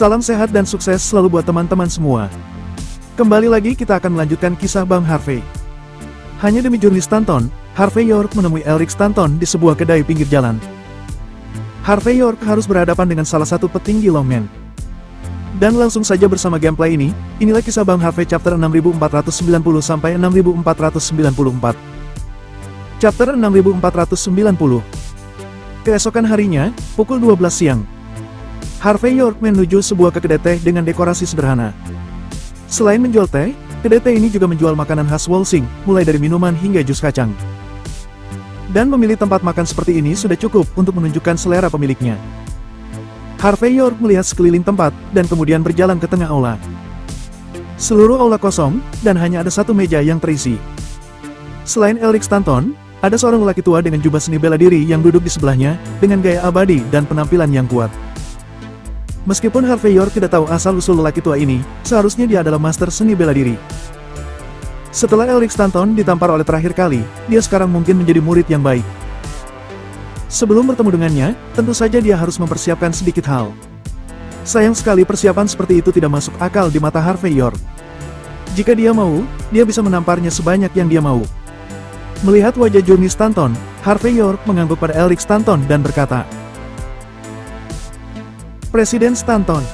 Salam sehat dan sukses selalu buat teman-teman semua. Kembali lagi kita akan melanjutkan kisah Bang Harvey. Hanya demi Journey Stanton, Harvey York menemui Elric Stanton di sebuah kedai pinggir jalan. Harvey York harus berhadapan dengan salah satu petinggi longman. Dan langsung saja bersama gameplay ini, inilah kisah Bang Harvey chapter 6490 sampai 6494. Chapter 6490. Keesokan harinya, pukul 12 siang. Harvey York menuju sebuah kedai teh dengan dekorasi sederhana. Selain menjual teh, kedai teh ini juga menjual makanan khas Walsing, mulai dari minuman hingga jus kacang. Dan memilih tempat makan seperti ini sudah cukup untuk menunjukkan selera pemiliknya. Harvey York melihat sekeliling tempat, dan kemudian berjalan ke tengah aula. Seluruh aula kosong, dan hanya ada satu meja yang terisi. Selain Elric Stanton, ada seorang lelaki tua dengan jubah seni bela diri yang duduk di sebelahnya, dengan gaya abadi dan penampilan yang kuat. Meskipun Harvey York tidak tahu asal-usul lelaki tua ini, seharusnya dia adalah master seni bela diri. Setelah Elric Stanton ditampar oleh terakhir kali, dia sekarang mungkin menjadi murid yang baik. Sebelum bertemu dengannya, tentu saja dia harus mempersiapkan sedikit hal. Sayang sekali persiapan seperti itu tidak masuk akal di mata Harvey York. Jika dia mau, dia bisa menamparnya sebanyak yang dia mau. Melihat wajah Journey Stanton, Harvey York mengangguk pada Elric Stanton dan berkata, "Presiden Stanton.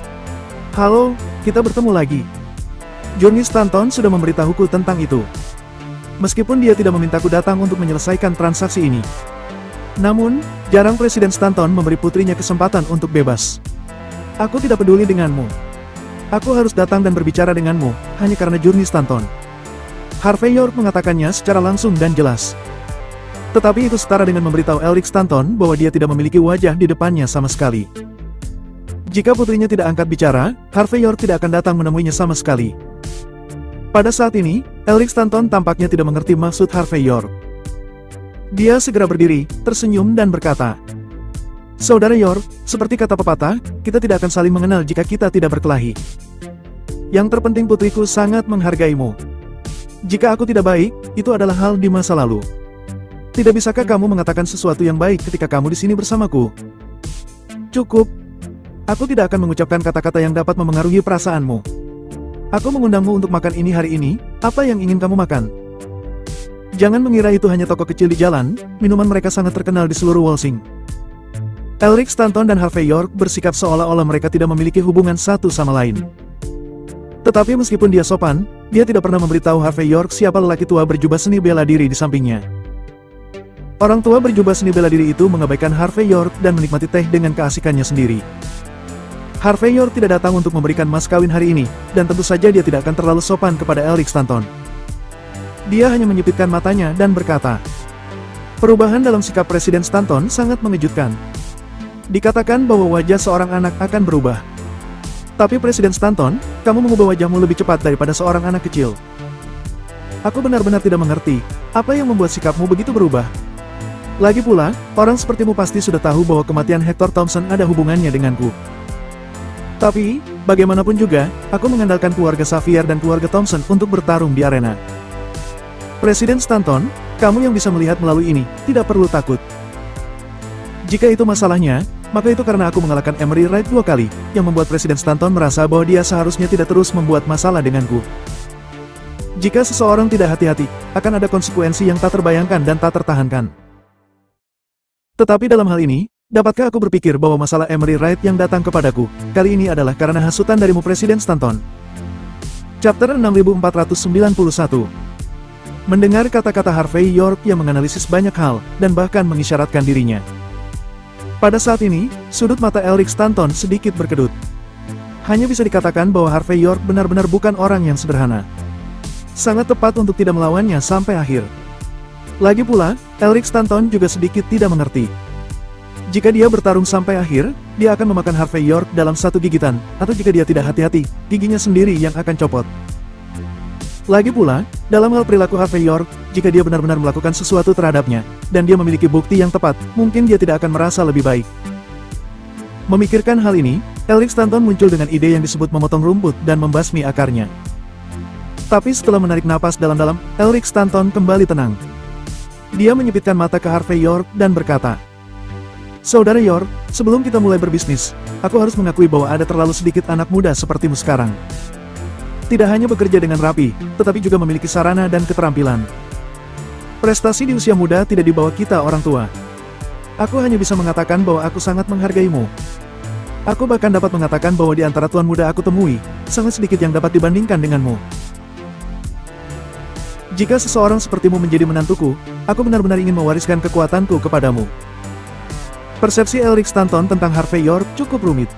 Halo, kita bertemu lagi." Journey Stanton sudah memberitahuku tentang itu. Meskipun dia tidak memintaku datang untuk menyelesaikan transaksi ini. Namun, jarang Presiden Stanton memberi putrinya kesempatan untuk bebas. Aku tidak peduli denganmu. Aku harus datang dan berbicara denganmu, hanya karena Journey Stanton. Harvey York mengatakannya secara langsung dan jelas. Tetapi itu setara dengan memberitahu Elric Stanton bahwa dia tidak memiliki wajah di depannya sama sekali. Jika putrinya tidak angkat bicara, Harvey York tidak akan datang menemuinya sama sekali. Pada saat ini, Elric Stanton tampaknya tidak mengerti maksud Harvey York. Dia segera berdiri, tersenyum dan berkata, "Saudara York, seperti kata pepatah, kita tidak akan saling mengenal jika kita tidak berkelahi. Yang terpenting putriku sangat menghargaimu. Jika aku tidak baik, itu adalah hal di masa lalu. Tidak bisakah kamu mengatakan sesuatu yang baik ketika kamu di sini bersamaku?" "Cukup. Aku tidak akan mengucapkan kata-kata yang dapat memengaruhi perasaanmu. Aku mengundangmu untuk makan ini hari ini, apa yang ingin kamu makan? Jangan mengira itu hanya toko kecil di jalan, minuman mereka sangat terkenal di seluruh Walsing." Elric Stanton dan Harvey York bersikap seolah-olah mereka tidak memiliki hubungan satu sama lain. Tetapi meskipun dia sopan, dia tidak pernah memberitahu Harvey York siapa lelaki tua berjubah seni bela diri di sampingnya. Orang tua berjubah seni bela diri itu mengabaikan Harvey York dan menikmati teh dengan keasikannya sendiri. Harvey York tidak datang untuk memberikan mas kawin hari ini, dan tentu saja dia tidak akan terlalu sopan kepada Elric Stanton. Dia hanya menyipitkan matanya dan berkata, "Perubahan dalam sikap Presiden Stanton sangat mengejutkan. Dikatakan bahwa wajah seorang anak akan berubah. Tapi Presiden Stanton, kamu mengubah wajahmu lebih cepat daripada seorang anak kecil. Aku benar-benar tidak mengerti, apa yang membuat sikapmu begitu berubah. Lagi pula, orang sepertimu pasti sudah tahu bahwa kematian Hector Thompson ada hubungannya denganku. Tapi, bagaimanapun juga, aku mengandalkan keluarga Xavier dan keluarga Thompson untuk bertarung di arena. Presiden Stanton, kamu yang bisa melihat melalui ini, tidak perlu takut. Jika itu masalahnya, maka itu karena aku mengalahkan Emery Wright 2 kali, yang membuat Presiden Stanton merasa bahwa dia seharusnya tidak terus membuat masalah denganku. Jika seseorang tidak hati-hati, akan ada konsekuensi yang tak terbayangkan dan tak tertahankan. Tetapi dalam hal ini, dapatkah aku berpikir bahwa masalah Emery Wright yang datang kepadaku, kali ini adalah karena hasutan darimu Presiden Stanton?" Chapter 6491. Mendengar kata-kata Harvey York yang menganalisis banyak hal, dan bahkan mengisyaratkan dirinya. Pada saat ini, sudut mata Elric Stanton sedikit berkedut. Hanya bisa dikatakan bahwa Harvey York benar-benar bukan orang yang sederhana. Sangat tepat untuk tidak melawannya sampai akhir. Lagi pula, Elric Stanton juga sedikit tidak mengerti. Jika dia bertarung sampai akhir, dia akan memakan Harvey York dalam satu gigitan, atau jika dia tidak hati-hati, giginya sendiri yang akan copot. Lagi pula, dalam hal perilaku Harvey York, jika dia benar-benar melakukan sesuatu terhadapnya, dan dia memiliki bukti yang tepat, mungkin dia tidak akan merasa lebih baik. Memikirkan hal ini, Elric Stanton muncul dengan ide yang disebut memotong rumput dan membasmi akarnya. Tapi setelah menarik napas dalam-dalam, Elric Stanton kembali tenang. Dia menyipitkan mata ke Harvey York dan berkata, Saudara Yor, sebelum kita mulai berbisnis, aku harus mengakui bahwa ada terlalu sedikit anak muda sepertimu sekarang. Tidak hanya bekerja dengan rapi, tetapi juga memiliki sarana dan keterampilan. Prestasi di usia muda tidak dibawa kita orang tua. Aku hanya bisa mengatakan bahwa aku sangat menghargaimu. Aku bahkan dapat mengatakan bahwa di antara tuan muda aku temui, sangat sedikit yang dapat dibandingkan denganmu. Jika seseorang sepertimu menjadi menantuku, aku benar-benar ingin mewariskan kekuatanku kepadamu. Persepsi Elric Stanton tentang Harvey York cukup rumit.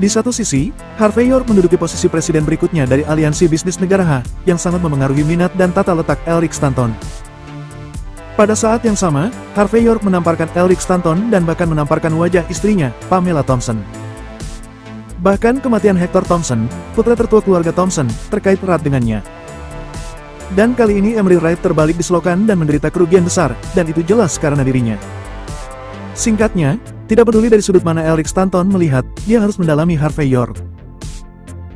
Di satu sisi, Harvey York menduduki posisi presiden berikutnya dari aliansi bisnis negara H, yang sangat memengaruhi minat dan tata letak Elric Stanton. Pada saat yang sama, Harvey York menamparkan Elric Stanton dan bahkan menamparkan wajah istrinya, Pamela Thompson. Bahkan kematian Hector Thompson, putra tertua keluarga Thompson, terkait erat dengannya. Dan kali ini Emery Wright terbalik di selokan dan menderita kerugian besar, dan itu jelas karena dirinya. Singkatnya, tidak peduli dari sudut mana Elric Stanton melihat, dia harus mendalami Harvey York.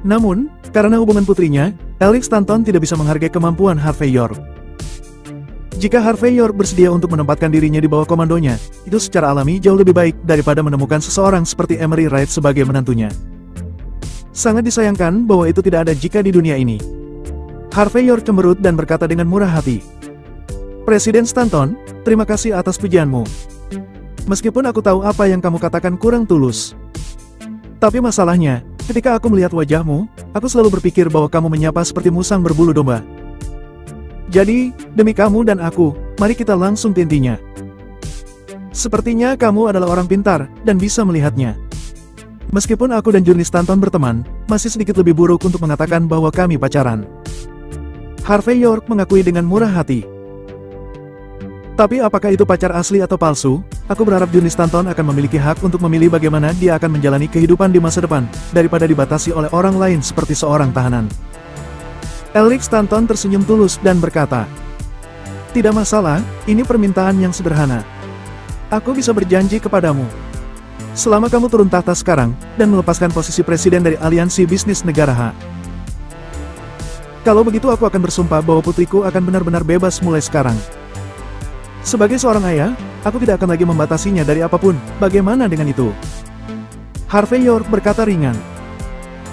Namun, karena hubungan putrinya, Elric Stanton tidak bisa menghargai kemampuan Harvey York. Jika Harvey York bersedia untuk menempatkan dirinya di bawah komandonya, itu secara alami jauh lebih baik daripada menemukan seseorang seperti Emery Wright sebagai menantunya. Sangat disayangkan bahwa itu tidak ada jika di dunia ini. Harvey York cemberut dan berkata dengan murah hati, "Presiden Stanton, terima kasih atas pujianmu. Meskipun aku tahu apa yang kamu katakan kurang tulus. Tapi masalahnya, ketika aku melihat wajahmu, aku selalu berpikir bahwa kamu menyapa seperti musang berbulu domba. Jadi, demi kamu dan aku, mari kita langsung ke intinya. Sepertinya kamu adalah orang pintar, dan bisa melihatnya. Meskipun aku dan Journey Stanton berteman, masih sedikit lebih buruk untuk mengatakan bahwa kami pacaran." Harvey York mengakui dengan murah hati. Tapi apakah itu pacar asli atau palsu? Aku berharap Journey Stanton akan memiliki hak untuk memilih bagaimana dia akan menjalani kehidupan di masa depan, daripada dibatasi oleh orang lain seperti seorang tahanan. Elric Stanton tersenyum tulus dan berkata, "Tidak masalah, ini permintaan yang sederhana. Aku bisa berjanji kepadamu. Selama kamu turun tahta sekarang, dan melepaskan posisi presiden dari aliansi bisnis negara H. Kalau begitu aku akan bersumpah bahwa putriku akan benar-benar bebas mulai sekarang. Sebagai seorang ayah, aku tidak akan lagi membatasinya dari apapun, bagaimana dengan itu?" Harvey York berkata ringan,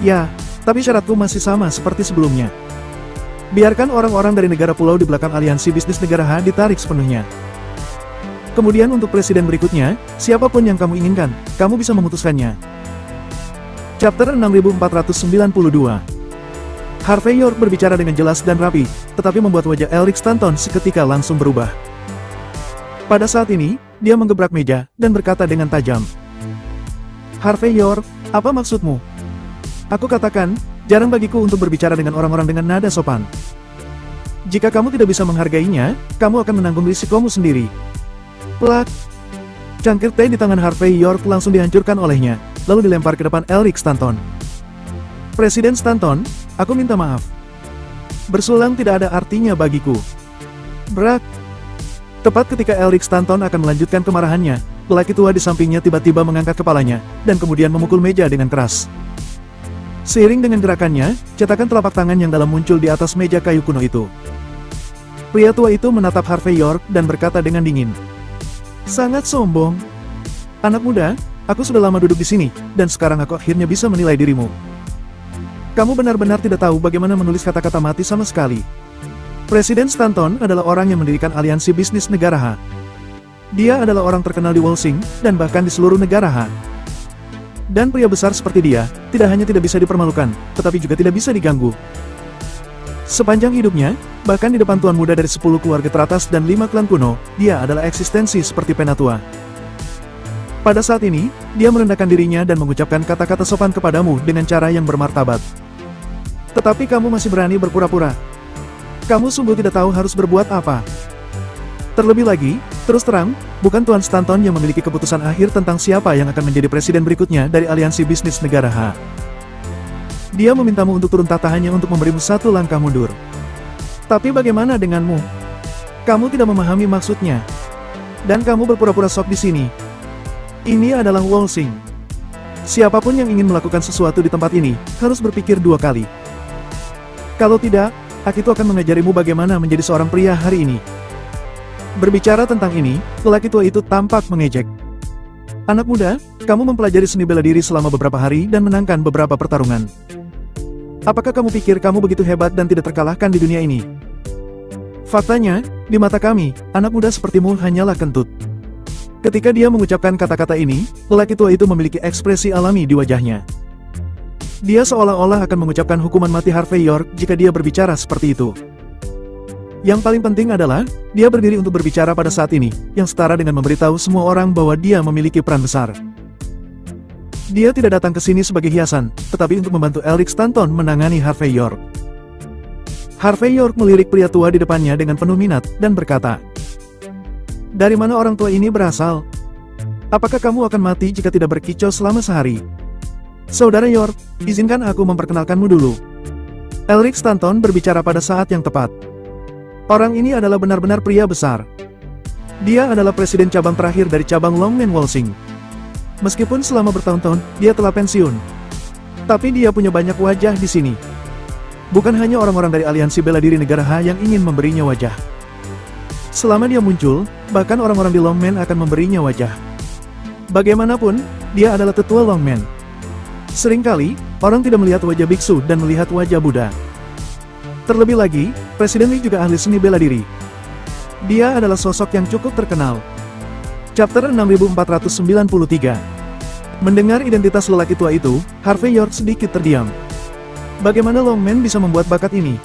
"Ya, tapi syaratku masih sama seperti sebelumnya. Biarkan orang-orang dari negara pulau di belakang aliansi bisnis negara H ditarik sepenuhnya. Kemudian untuk presiden berikutnya, siapapun yang kamu inginkan, kamu bisa memutuskannya." Chapter 6492. Harvey York berbicara dengan jelas dan rapi, tetapi membuat wajah Elric Stanton seketika langsung berubah. Pada saat ini, dia menggebrak meja, dan berkata dengan tajam, "Harvey York, apa maksudmu?" Aku katakan, jarang bagiku untuk berbicara dengan orang-orang dengan nada sopan. Jika kamu tidak bisa menghargainya, kamu akan menanggung risikomu sendiri. Plak! Cangkir teh di tangan Harvey York langsung dihancurkan olehnya, lalu dilempar ke depan Elric Stanton. "Presiden Stanton, aku minta maaf. Bersulang tidak ada artinya bagiku." Brak! Tepat ketika Elric Stanton akan melanjutkan kemarahannya, lelaki tua di sampingnya tiba-tiba mengangkat kepalanya, dan kemudian memukul meja dengan keras. Seiring dengan gerakannya, cetakan telapak tangan yang dalam muncul di atas meja kayu kuno itu. Pria tua itu menatap Harvey York dan berkata dengan dingin, "Sangat sombong. Anak muda, aku sudah lama duduk di sini, dan sekarang aku akhirnya bisa menilai dirimu. Kamu benar-benar tidak tahu bagaimana menulis kata-kata mati sama sekali. Presiden Stanton adalah orang yang mendirikan aliansi bisnis negara H. Dia adalah orang terkenal di Wolsing, dan bahkan di seluruh negara H. Dan pria besar seperti dia, tidak hanya tidak bisa dipermalukan, tetapi juga tidak bisa diganggu. Sepanjang hidupnya, bahkan di depan tuan muda dari 10 keluarga teratas dan 5 klan kuno, dia adalah eksistensi seperti penatua. Pada saat ini, dia merendahkan dirinya dan mengucapkan kata-kata sopan kepadamu dengan cara yang bermartabat. Tetapi kamu masih berani berpura-pura. Kamu sungguh tidak tahu harus berbuat apa. Terlebih lagi, terus terang, bukan Tuan Stanton yang memiliki keputusan akhir tentang siapa yang akan menjadi presiden berikutnya dari aliansi bisnis negara H. Dia memintamu untuk turun tahta hanya untuk memberimu satu langkah mundur. Tapi bagaimana denganmu? Kamu tidak memahami maksudnya. Dan kamu berpura-pura sok di sini. Ini adalah Wolsing. Siapapun yang ingin melakukan sesuatu di tempat ini, harus berpikir 2 kali. Kalau tidak, aku itu akan mengajarimu bagaimana menjadi seorang pria hari ini. Berbicara tentang ini, lelaki tua itu tampak mengejek. Anak muda, kamu mempelajari seni bela diri selama beberapa hari dan menangkan beberapa pertarungan. Apakah kamu pikir kamu begitu hebat dan tidak terkalahkan di dunia ini? Faktanya, di mata kami, anak muda sepertimu hanyalah kentut. Ketika dia mengucapkan kata-kata ini, lelaki tua itu memiliki ekspresi alami di wajahnya. Dia seolah-olah akan mengucapkan hukuman mati Harvey York jika dia berbicara seperti itu. Yang paling penting adalah, dia berdiri untuk berbicara pada saat ini, yang setara dengan memberitahu semua orang bahwa dia memiliki peran besar. Dia tidak datang ke sini sebagai hiasan, tetapi untuk membantu Elric Stanton menangani Harvey York. Harvey York melirik pria tua di depannya dengan penuh minat, dan berkata, "Dari mana orang tua ini berasal? Apakah kamu akan mati jika tidak berkicau selama sehari?" "Saudara York, izinkan aku memperkenalkanmu dulu." Elric Stanton berbicara pada saat yang tepat. Orang ini adalah benar-benar pria besar. Dia adalah presiden cabang terakhir dari cabang Longman Walsing. Meskipun selama bertahun-tahun, dia telah pensiun. Tapi dia punya banyak wajah di sini. Bukan hanya orang-orang dari aliansi bela diri negara H yang ingin memberinya wajah. Selama dia muncul, bahkan orang-orang di Longman akan memberinya wajah. Bagaimanapun, dia adalah tetua Longman. Seringkali, orang tidak melihat wajah biksu dan melihat wajah Buddha. Terlebih lagi, Presiden Lee juga ahli seni bela diri. Dia adalah sosok yang cukup terkenal. Chapter 6493. Mendengar identitas lelaki tua itu, Harvey York sedikit terdiam. Bagaimana Longman bisa membuat bakat ini?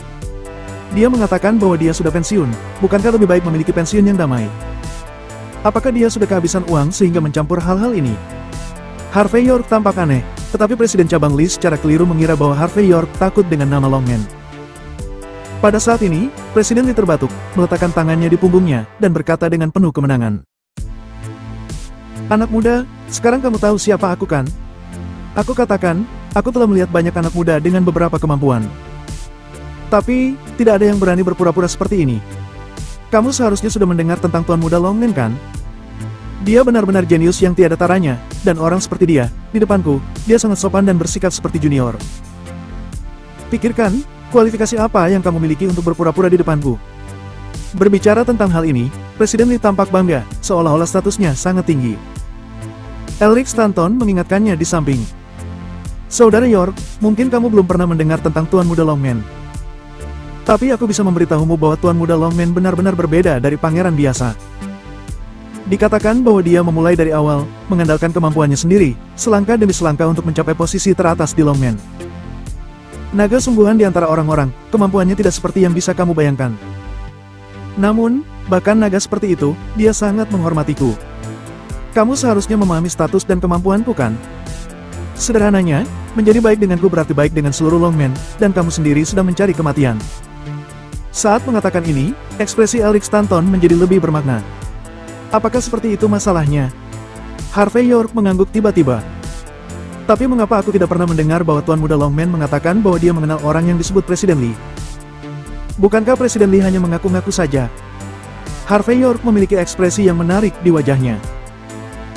Dia mengatakan bahwa dia sudah pensiun, bukankah lebih baik memiliki pensiun yang damai? Apakah dia sudah kehabisan uang sehingga mencampur hal-hal ini? Harvey York tampak aneh, tetapi Presiden cabang Lee secara keliru mengira bahwa Harvey York takut dengan nama Longman. Pada saat ini, Presiden Lee terbatuk, meletakkan tangannya di punggungnya, dan berkata dengan penuh kemenangan. "Anak muda, sekarang kamu tahu siapa aku kan? Aku katakan, aku telah melihat banyak anak muda dengan beberapa kemampuan. Tapi, tidak ada yang berani berpura-pura seperti ini. Kamu seharusnya sudah mendengar tentang Tuan Muda Longman kan? Dia benar-benar jenius yang tiada taranya, dan orang seperti dia, di depanku, dia sangat sopan dan bersikap seperti junior. Pikirkan, kualifikasi apa yang kamu miliki untuk berpura-pura di depanku?" Berbicara tentang hal ini, Presiden Lee tampak bangga, seolah-olah statusnya sangat tinggi. Elric Stanton mengingatkannya di samping. "Saudara York, mungkin kamu belum pernah mendengar tentang Tuan Muda Longman. Tapi aku bisa memberitahumu bahwa Tuan Muda Longman benar-benar berbeda dari pangeran biasa. Dikatakan bahwa dia memulai dari awal, mengandalkan kemampuannya sendiri, selangkah demi selangkah untuk mencapai posisi teratas di Longman. Naga sungguhan di antara orang-orang, kemampuannya tidak seperti yang bisa kamu bayangkan. Namun, bahkan naga seperti itu, dia sangat menghormatiku. Kamu seharusnya memahami status dan kemampuanku kan? Sederhananya, menjadi baik denganku berarti baik dengan seluruh Longman, dan kamu sendiri sedang mencari kematian." Saat mengatakan ini, ekspresi Elric Stanton menjadi lebih bermakna. "Apakah seperti itu masalahnya?" Harvey York mengangguk tiba-tiba. "Tapi mengapa aku tidak pernah mendengar bahwa Tuan Muda Longman mengatakan bahwa dia mengenal orang yang disebut Presiden Lee? Bukankah Presiden Lee hanya mengaku-ngaku saja?" Harvey York memiliki ekspresi yang menarik di wajahnya.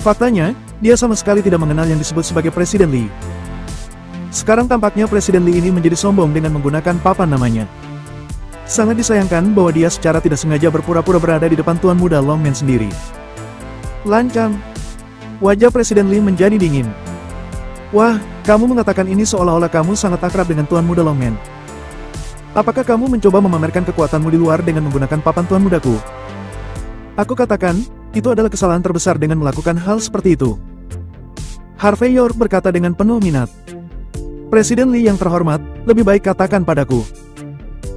Faktanya, dia sama sekali tidak mengenal yang disebut sebagai Presiden Lee. Sekarang tampaknya Presiden Lee ini menjadi sombong dengan menggunakan papan namanya. Sangat disayangkan bahwa dia secara tidak sengaja berpura-pura berada di depan Tuan Muda Longman sendiri. Lancang. Wajah Presiden Lee menjadi dingin. "Wah, kamu mengatakan ini seolah-olah kamu sangat akrab dengan Tuan Muda Longman. Apakah kamu mencoba memamerkan kekuatanmu di luar dengan menggunakan papan Tuan Mudaku? Aku katakan, itu adalah kesalahan terbesar dengan melakukan hal seperti itu." Harvey York berkata dengan penuh minat. "Presiden Lee yang terhormat, lebih baik katakan padaku.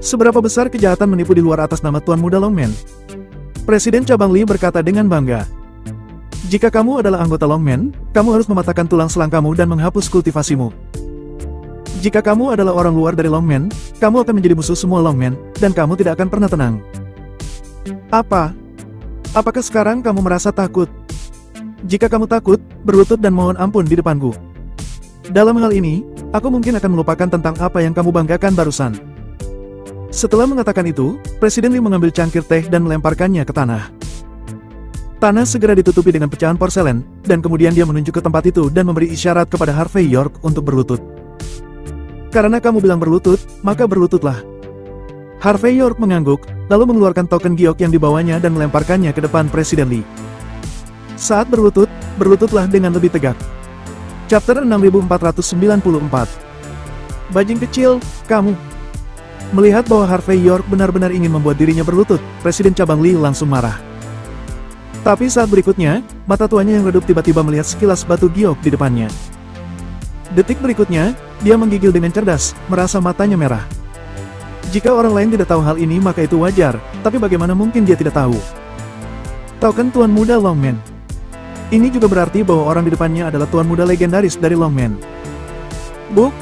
Seberapa besar kejahatan menipu di luar atas nama Tuan Muda Longman?" Presiden cabang Lee berkata dengan bangga. "Jika kamu adalah anggota Longman, kamu harus mematahkan tulang selangkamu dan menghapus kultivasimu. Jika kamu adalah orang luar dari Longman, kamu akan menjadi musuh semua Longman, dan kamu tidak akan pernah tenang." Apakah sekarang kamu merasa takut? Jika kamu takut, berlutut dan mohon ampun di depanku. Dalam hal ini, aku mungkin akan melupakan tentang apa yang kamu banggakan barusan." Setelah mengatakan itu, Presiden Lee mengambil cangkir teh dan melemparkannya ke tanah. Tanah segera ditutupi dengan pecahan porselen, dan kemudian dia menunjuk ke tempat itu dan memberi isyarat kepada Harvey York untuk berlutut. "Karena kamu bilang berlutut, maka berlututlah." Harvey York mengangguk, lalu mengeluarkan token giok yang dibawanya dan melemparkannya ke depan Presiden Lee. Saat berlutut, berlututlah dengan lebih tegak. Chapter 6494. Bajing kecil, kamu. Melihat bahwa Harvey York benar-benar ingin membuat dirinya berlutut, Presiden Cabang Lee langsung marah. Tapi saat berikutnya, mata tuanya yang redup tiba-tiba melihat sekilas batu giok di depannya. Detik berikutnya, dia menggigil dengan cerdas, merasa matanya merah. Jika orang lain tidak tahu hal ini maka itu wajar, tapi bagaimana mungkin dia tidak tahu? Tahu kan Tuan Muda Longman? Ini juga berarti bahwa orang di depannya adalah Tuan Muda legendaris dari Longman. Buk!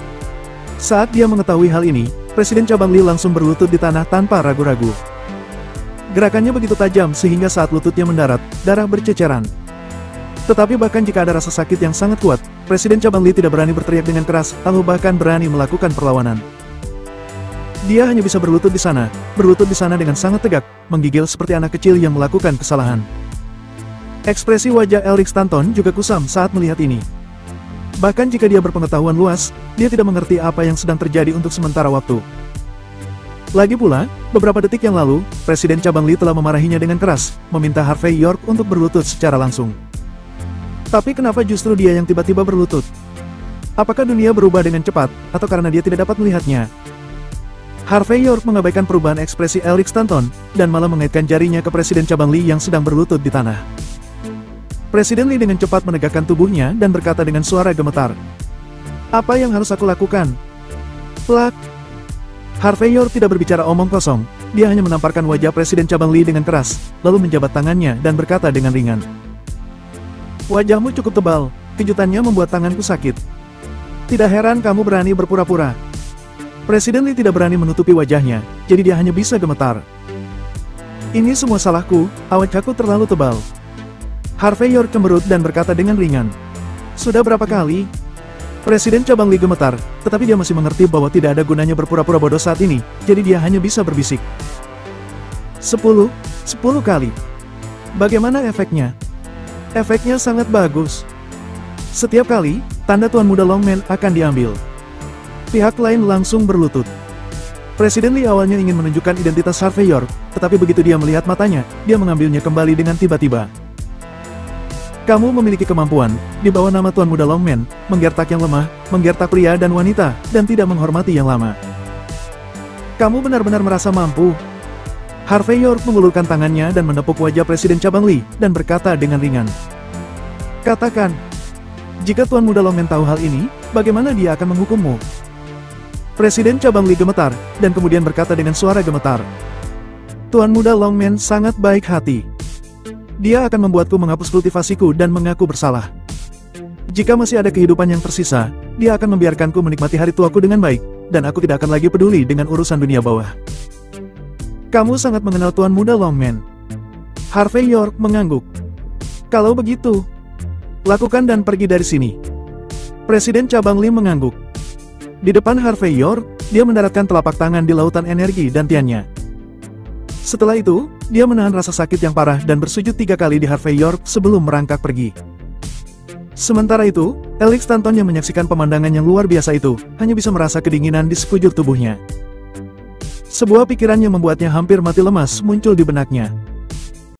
Saat dia mengetahui hal ini, Presiden Cabang Lee langsung berlutut di tanah tanpa ragu-ragu. Gerakannya begitu tajam sehingga saat lututnya mendarat, darah berceceran. Tetapi bahkan jika ada rasa sakit yang sangat kuat, Presiden Cabang Lee tidak berani berteriak dengan keras, atau bahkan berani melakukan perlawanan. Dia hanya bisa berlutut di sana dengan sangat tegak, menggigil seperti anak kecil yang melakukan kesalahan. Ekspresi wajah Elric Stanton juga kusam saat melihat ini. Bahkan jika dia berpengetahuan luas, dia tidak mengerti apa yang sedang terjadi untuk sementara waktu. Lagi pula, beberapa detik yang lalu, Presiden Cabang Lee telah memarahinya dengan keras, meminta Harvey York untuk berlutut secara langsung. Tapi kenapa justru dia yang tiba-tiba berlutut? Apakah dunia berubah dengan cepat, atau karena dia tidak dapat melihatnya? Harvey York mengabaikan perubahan ekspresi Elric Stanton, dan malah mengaitkan jarinya ke Presiden Cabang Lee yang sedang berlutut di tanah. Presiden Lee dengan cepat menegakkan tubuhnya dan berkata dengan suara gemetar. Apa yang harus aku lakukan? Plak! Harvey York tidak berbicara omong kosong, dia hanya menamparkan wajah Presiden Cabang Lee dengan keras, lalu menjabat tangannya dan berkata dengan ringan. Wajahmu cukup tebal, kejutannya membuat tanganku sakit. Tidak heran kamu berani berpura-pura. Presiden Lee tidak berani menutupi wajahnya, jadi dia hanya bisa gemetar. Ini semua salahku, wajahku terlalu tebal. Harvey York cemberut dan berkata dengan ringan. Sudah berapa kali? Presiden Cabang Lee gemetar, tetapi dia masih mengerti bahwa tidak ada gunanya berpura-pura bodoh saat ini, jadi dia hanya bisa berbisik. 10 kali. Bagaimana efeknya? Efeknya sangat bagus. Setiap kali, tanda Tuan Muda Longman akan diambil. Pihak lain langsung berlutut. Presiden Lee awalnya ingin menunjukkan identitas Harvey York, tetapi begitu dia melihat matanya, dia mengambilnya kembali dengan tiba-tiba. Kamu memiliki kemampuan, di bawah nama Tuan Muda Longman, menggertak yang lemah, menggertak pria dan wanita, dan tidak menghormati yang lama. Kamu benar-benar merasa mampu. Harvey York mengulurkan tangannya dan menepuk wajah Presiden Cabang Lee, dan berkata dengan ringan. Katakan, jika Tuan Muda Longman tahu hal ini, bagaimana dia akan menghukummu? Presiden Cabang Lee gemetar, dan kemudian berkata dengan suara gemetar. Tuan Muda Longman sangat baik hati. Dia akan membuatku menghapus kultivasiku dan mengaku bersalah. Jika masih ada kehidupan yang tersisa, dia akan membiarkanku menikmati hari tuaku dengan baik, dan aku tidak akan lagi peduli dengan urusan dunia bawah. Kamu sangat mengenal Tuan Muda Longman. Harvey York mengangguk. Kalau begitu, lakukan dan pergi dari sini. Presiden Cabang Lee mengangguk. Di depan Harvey York, dia mendaratkan telapak tangan di lautan energi dan tiannya. Setelah itu, dia menahan rasa sakit yang parah dan bersujud 3 kali di Harvey York sebelum merangkak pergi. Sementara itu, Elric Stanton yang menyaksikan pemandangan yang luar biasa itu, hanya bisa merasa kedinginan di sekujur tubuhnya. Sebuah pikiran yang membuatnya hampir mati lemas muncul di benaknya.